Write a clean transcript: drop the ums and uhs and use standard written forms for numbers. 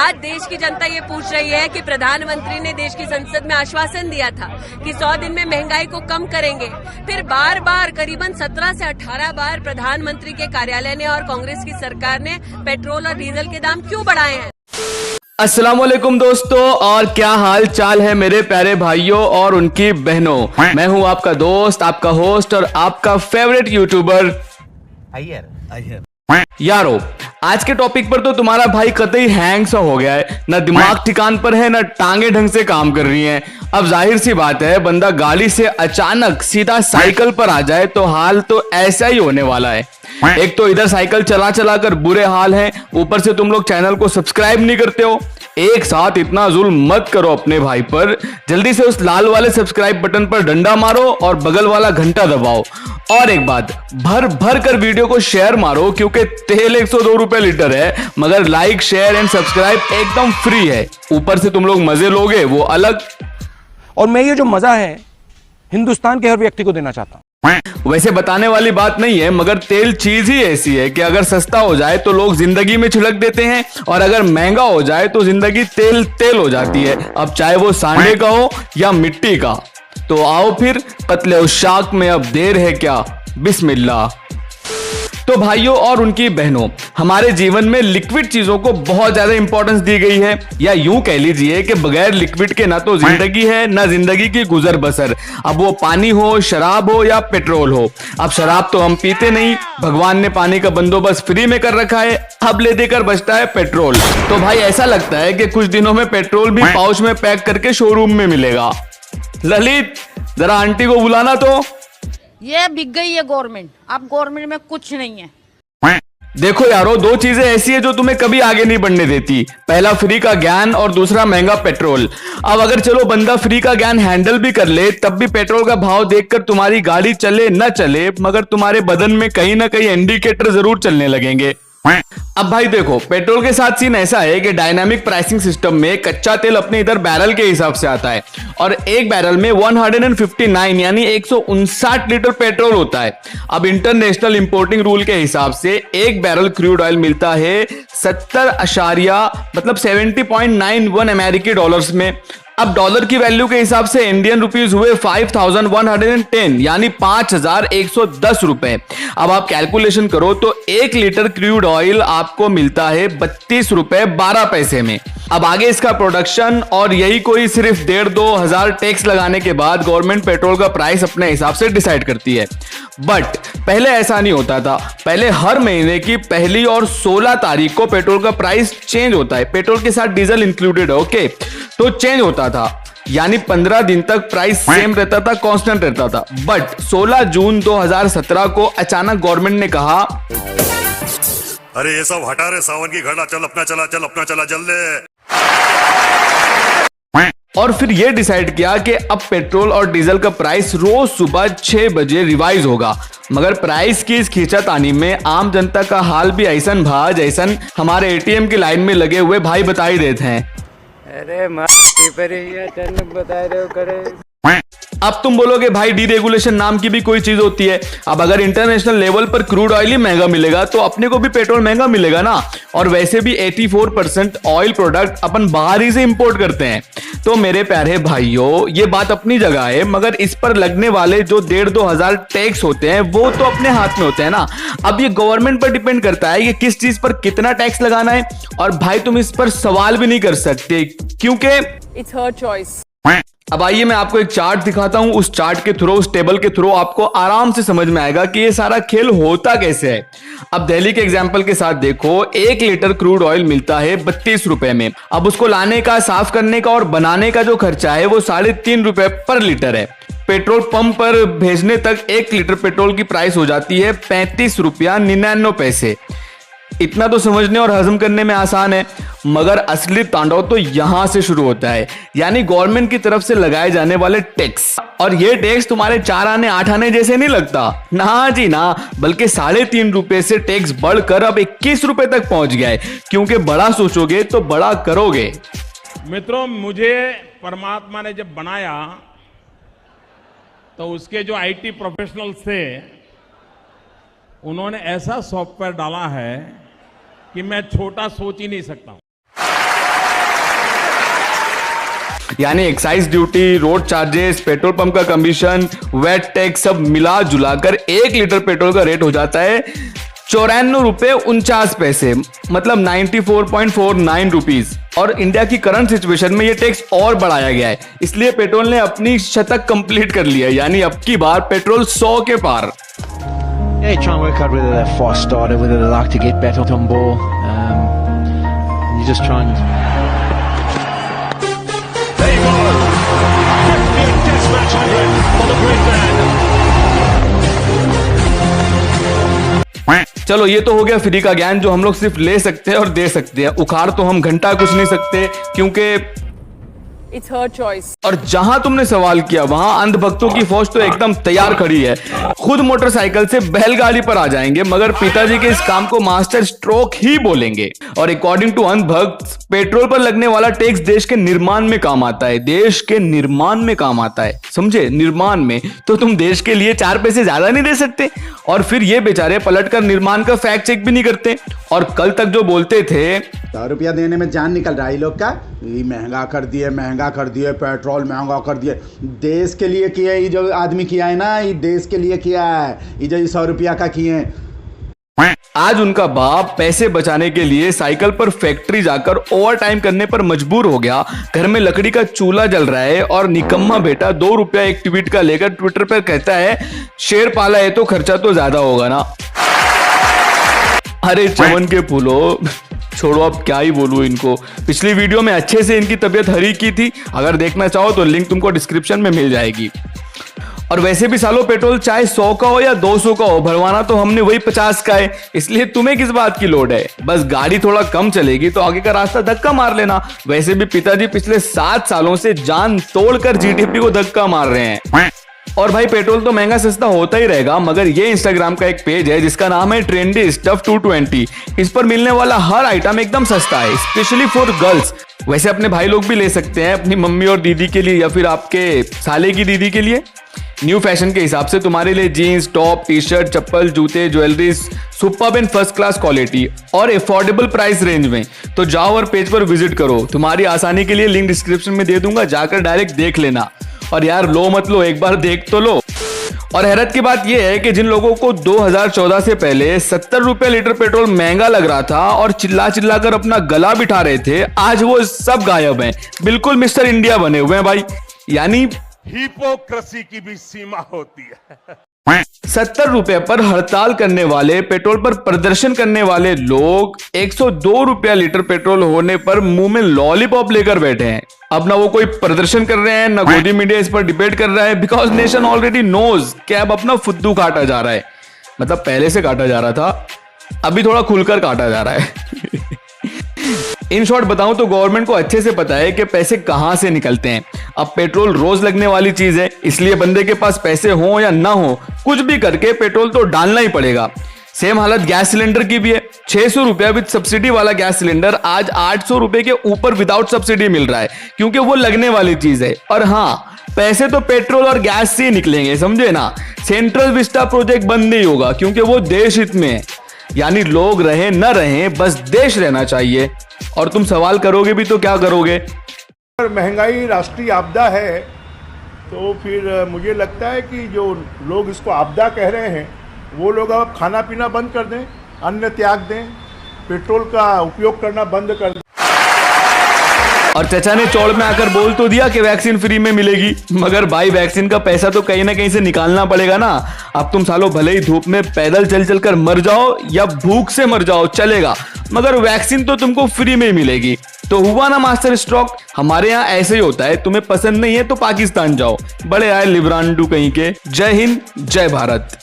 आज देश की जनता ये पूछ रही है कि प्रधानमंत्री ने देश की संसद में आश्वासन दिया था कि 100 दिन में महंगाई को कम करेंगे। फिर बार बार करीबन 17 से 18 बार प्रधानमंत्री के कार्यालय ने और कांग्रेस की सरकार ने पेट्रोल और डीजल के दाम क्यों बढ़ाए हैं? अस्सलाम वालेकुम दोस्तों, और क्या हाल चाल है मेरे प्यारे भाइयों और उनकी बहनों। मैं हूं आपका दोस्त, आपका होस्ट और आपका फेवरेट यूट्यूबर अय्यर। यारो, आज के टॉपिक पर तो तुम्हारा भाई कतई हैंग सा हो गया है। ना दिमाग ठिकान पर है, ना टांगे ढंग से काम कर रही हैं। अब जाहिर सी बात है, बंदा गाड़ी से अचानक सीधा साइकिल पर आ जाए तो हाल तो ऐसा ही होने वाला है। एक तो इधर साइकिल चला चला कर बुरे हाल हैं, ऊपर से तुम लोग चैनल को सब्सक्राइब नहीं करते हो। एक साथ इतना जुल्म मत करो अपने भाई पर। जल्दी से उस लाल वाले सब्सक्राइब बटन पर डंडा मारो और बगल वाला घंटा दबाओ। और एक बात, भर भर कर वीडियो को शेयर मारो, क्योंकि तेल 102 रुपए लीटर है, मगर लाइक शेयर एंड सब्सक्राइब एकदम फ्री है। ऊपर से तुम लोग मजे लोगे वो अलग। और मैं ये जो मजा है हिंदुस्तान के हर व्यक्ति को देना चाहता हूं। वैसे बताने वाली बात नहीं है, मगर तेल चीज ही ऐसी है कि अगर सस्ता हो जाए तो लोग जिंदगी में छिड़क देते हैं, और अगर महंगा हो जाए तो जिंदगी तेल तेल हो जाती है। अब चाहे वो सांडे का हो या मिट्टी का। तो आओ फिर कत्ले उशाक में अब देर है क्या, बिस्मिल्लाह। तो भाइयों और उनकी बहनों, हमारे जीवन में लिक्विड चीजों को बहुत ज्यादा इंपॉर्टेंस दी गई है, या यूं कह लीजिए कि बगैर लिक्विड के ना तो जिंदगी है ना जिंदगी की गुजर बसर। अब वो पानी हो, शराब हो या पेट्रोल हो। अब शराब तो हम पीते नहीं, भगवान ने पानी का बंदोबस्त फ्री में कर रखा है, अब ले देकर बचता है पेट्रोल। तो भाई ऐसा लगता है कि कुछ दिनों में पेट्रोल भी पाउच में पैक करके शोरूम में मिलेगा। ललित, जरा आंटी को बुलाना तो। ये बिक गई है गवर्नमेंट, अब गवर्नमेंट में कुछ नहीं है। देखो यारो, दो चीजें ऐसी है जो तुम्हें कभी आगे नहीं बढ़ने देती। पहला फ्री का ज्ञान और दूसरा महंगा पेट्रोल। अब अगर चलो बंदा फ्री का ज्ञान हैंडल भी कर ले, तब भी पेट्रोल का भाव देखकर तुम्हारी गाड़ी चले न चले, मगर तुम्हारे बदन में कहीं ना कहीं इंडिकेटर जरूर चलने लगेंगे। अब भाई देखो, पेट्रोल के साथ सीन ऐसा है कि डायनामिक प्राइसिंग सिस्टम में कच्चा तेल अपने इधर बैरल के हिसाब से आता है, और एक बैरल में 159 यानी 159 लीटर पेट्रोल होता है। अब इंटरनेशनल इंपोर्टिंग रूल के हिसाब से एक बैरल क्रूड ऑयल मिलता है 70.91 अमेरिकी डॉलर्स में। अब डॉलर की वैल्यू के हिसाब से इंडियन रुपीज हुए 5110 यानी 5110 रुपए। अब आप कैलकुलेशन करो तो 1 लीटर क्रूड ऑयल आपको मिलता है 32 रुपए 12 पैसे में। अब आगे इसका प्रोडक्शन, और यही कोई सिर्फ 1,500-2 हजार टैक्स लगाने के बाद गवर्नमेंट पेट्रोल का प्राइस अपने हिसाब से डिसाइड करती है। बट पहले ऐसा नहीं होता था। पहले हर महीने की पहली और 16 तारीख को पेट्रोल का प्राइस चेंज होता है। पेट्रोल के साथ डीजल इंक्लूडेड है, ओके, तो चेंज होता था, यानी 15 दिन तक प्राइस सेम रहता था, कांस्टेंट रहता था। बट 16 जून 2017 को अचानक गवर्नमेंट ने कहा, अरे ये सब हटा रे, सावन की घड़ा, चल अपना चला जल्दी। और फिर यह डिसाइड किया कि अब पेट्रोल और डीजल का प्राइस रोज सुबह 6 बजे रिवाइज होगा। मगर प्राइस की इस खींचातानी में आम जनता का हाल भी ऐसन भा जैसन हमारे एटीएम की लाइन में लगे हुए भाई बता ही देते हैं। अरे बता रहे हो करे। अब तुम बोलोगे भाई डीरेगुलेशन नाम की भी कोई चीज होती है। अब अगर इंटरनेशनल लेवल पर क्रूड ऑयल ही महंगा मिलेगा तो अपने को भी पेट्रोल महंगा मिलेगा ना। और वैसे भी 84% ऑयल प्रोडक्ट अपन बाहर ही से इंपोर्ट करते हैं। तो मेरे प्यारे भाइयों, ये बात अपनी जगह है, मगर इस पर लगने वाले जो 1,500-2 हजार टैक्स होते हैं वो तो अपने हाथ में होते हैं ना। अब ये गवर्नमेंट पर डिपेंड करता है कि किस चीज पर कितना टैक्स लगाना है। और भाई तुम इस पर सवाल भी नहीं कर सकते, क्योंकि इट्स हर चॉइस। अब आइए मैं आपको एक चार्ट दिखाता हूं। उस चार्ट के थ्रू, उस टेबल के थ्रू आपको आराम से समझ में आएगा कि ये सारा खेल होता कैसे है। अब दिल्ली के एग्जांपल के साथ देखो, 1 लीटर क्रूड ऑयल मिलता है 32 रुपए में। अब उसको लाने का, साफ करने का और बनाने का जो खर्चा है वो 3.5 रुपए पर लीटर है। पेट्रोल पंप पर भेजने तक 1 लीटर पेट्रोल की प्राइस हो जाती है 35 रुपया 99 पैसे। इतना तो समझने और हजम करने में आसान है, मगर असली तांडव तो यहां से शुरू होता है, यानी गवर्नमेंट की तरफ से लगाए जाने वाले टैक्स। और ये टैक्स तुम्हारे 4 आने 8 आने जैसे नहीं लगता, ना जी ना, बल्कि 3.5 रुपए से टैक्स बढ़कर अब 21 रुपए तक पहुंच गया है। क्योंकि बड़ा सोचोगे तो बड़ा करोगे। मित्रों, मुझे परमात्मा ने जब बनाया तो उसके जो आईटी प्रोफेशनल्स थे, उन्होंने ऐसा सॉफ्टवेयर डाला है कि मैं छोटा सोच ही नहीं सकता हूं। यानी excise duty, road charges, petrol pump का कमीशन, वेट टैक्स सब मिला जुलाकर 1 लीटर पेट्रोल का रेट हो जाता है 94 रुपए 49 पैसे, मतलब 94.49 रुपीज। और इंडिया की करंट सिचुएशन में ये टैक्स और बढ़ाया गया है, इसलिए पेट्रोल ने अपनी शतक कंप्लीट कर लिया, यानी अब की बार पेट्रोल 100 के पार। Yeah, you try and work out whether they're fast starter, whether they like to get better on ball. You just try and. There you go. Test match on the great man. चलो ये तो हो गया free का ज्ञान जो हम लोग सिर्फ ले सकते हैं और दे सकते हैं, उखाड़ तो हम घंटा कुछ नहीं सकते क्योंकि इट्स हर चॉइस। और जहां तुमने सवाल किया वहां अंधभक्तों की फौज तो एकदम तैयार खड़ी है, खुद मोटरसाइकिल से बैलगाड़ी पर आ जाएंगे, मगर पिताजी के इस काम को मास्टर स्ट्रोक ही बोलेंगे। और अकॉर्डिंग टू अंधभक्त, पेट्रोल पर लगने वाला टैक्स देश के निर्माण में काम आता है, देश के निर्माण में काम आता है, समझे, निर्माण में। तो तुम देश के लिए 4 पैसे ज्यादा नहीं दे सकते? और फिर ये बेचारे पलटकर निर्माण का फैक्ट चेक भी नहीं करते। और कल तक जो बोलते थे 100 रुपया देने में जान निकल रहा है लोग का, ये महंगा कर दिए, पेट्रोल महंगा कर दिए। देश के लिए किया, ये जो आदमी किया है ना, ये देश के लिए किया है, ये जो 100 रुपया का किए। आज उनका बाप पैसे बचाने के लिए साइकिल पर फैक्ट्री जाकर ओवर टाइम करने पर मजबूर हो गया, घर में लकड़ी का चूल्हा जल रहा है और निकम्मा बेटा 2 रुपया एक ट्वीट का लेकर ट्विटर पर कहता है शेर पाला है तो खर्चा तो ज्यादा होगा ना। अरे चमन के फूलो, छोड़ो अब क्या ही बोलूं इनको। पिछली वीडियो में अच्छे से इनकी तबीयत हरी की थी, अगर देखना चाहो तो लिंक तुमको डिस्क्रिप्शन में मिल जाएगी। और वैसे भी सालों पेट्रोल चाहे 100 का हो या 200 का हो, भरवाना तो हमने वही 50 का है, इसलिए तुम्हें किस बात की लोड है। बस गाड़ी थोड़ा कम चलेगी तो आगे का रास्ता धक्का मार लेना। वैसे भी पिताजी पिछले 7 सालों से जान तोड़कर जीडीपी को धक्का मार रहे हैं। और भाई पेट्रोल तो महंगा सस्ता होता ही रहेगा, मगर ये इंस्टाग्राम का एक पेज है जिसका नाम है ट्रेंडी स्टफ 220। इस पर मिलने वाला हर आइटम एकदम सस्ता है, स्पेशली फॉर गर्ल्स। वैसे अपने भाई लोग भी ले सकते हैं, अपनी मम्मी और दीदी के लिए या फिर आपके साले की दीदी के लिए। न्यू फैशन के हिसाब से तुम्हारे लिए जीन्स, टॉप, टी शर्ट, चप्पल, जूते, jewellery superb and first class quality और अफोर्डेबल प्राइस रेंज में। तो जाओ और पेज पर विजिट करो, तुम्हारी आसानी के लिए लिंक डिस्क्रिप्शन में दे दूंगा, जाकर डायरेक्ट देख लेना। और यार लो मत लो, एक बार देख तो लो। और हैरत की बात यह है कि जिन लोगों को 2014 से पहले 70 रुपए लीटर पेट्रोल महंगा लग रहा था और चिल्ला चिल्ला कर अपना गला बिठा रहे थे, आज वो सब गायब हैं, बिल्कुल मिस्टर इंडिया बने हुए हैं भाई। यानी हिपोक्रेसी की भी सीमा होती है। 70 रुपए पर हड़ताल करने वाले, पेट्रोल पर प्रदर्शन करने वाले लोग 102 रुपया लीटर पेट्रोल होने पर मुंह में लॉलीपॉप लेकर बैठे हैं। अब ना वो कोई प्रदर्शन कर रहे हैं, ना गोदी मीडिया इस पर डिबेट कर रहा है, बिकॉज नेशन ऑलरेडी नोज कि अब अपना फुद्दू काटा जा रहा है। मतलब पहले से काटा जा रहा था, अभी थोड़ा खुलकर काटा जा रहा है। इन शॉर्ट बताऊं तो गवर्नमेंट को अच्छे से पता है कि पैसे कहां से निकलते हैं। अब पेट्रोल रोज लगने वाली चीज है, इसलिए बंदे के पास पैसे हो या ना हो, कुछ भी करके पेट्रोल तो डालना ही पड़ेगा। सेम हालत गैस सिलेंडर की भी है। 600 रुपया विद सब्सिडी वाला गैस सिलेंडर आज 800 रुपए के ऊपर विदाउट सब्सिडी मिल रहा है, क्योंकि वो लगने वाली चीज है। और हाँ, पैसे तो पेट्रोल और गैस से ही निकलेंगे, समझे ना। सेंट्रल विस्टा प्रोजेक्ट बंद नहीं होगा क्योंकि वो देश हित में है, यानी लोग रहे न रहे, बस देश रहना चाहिए। और तुम सवाल करोगे भी तो क्या करोगे? महंगाई राष्ट्रीय आपदा है, तो फिर मुझे लगता है कि जो लोग इसको आपदा कह रहे हैं वो लोग अब खाना पीना बंद कर दें, अन्न त्याग दें, पेट्रोल का उपयोग करना बंद कर दें। और चचा ने चौड़ में आकर बोल तो दिया कि वैक्सीन फ्री में मिलेगी, मगर भाई वैक्सीन का पैसा तो कहीं ना कहीं से निकालना पड़ेगा ना। अब तुम सालों भले ही धूप में पैदल चल चल कर मर जाओ या भूख से मर जाओ, चलेगा, मगर वैक्सीन तो तुमको फ्री में ही मिलेगी। तो हुआ ना मास्टर स्ट्रोक। हमारे यहाँ ऐसे ही होता है, तुम्हें पसंद नहीं है तो पाकिस्तान जाओ, बड़े आए लिब्रांडू कहीं के। जय हिंद, जय भारत।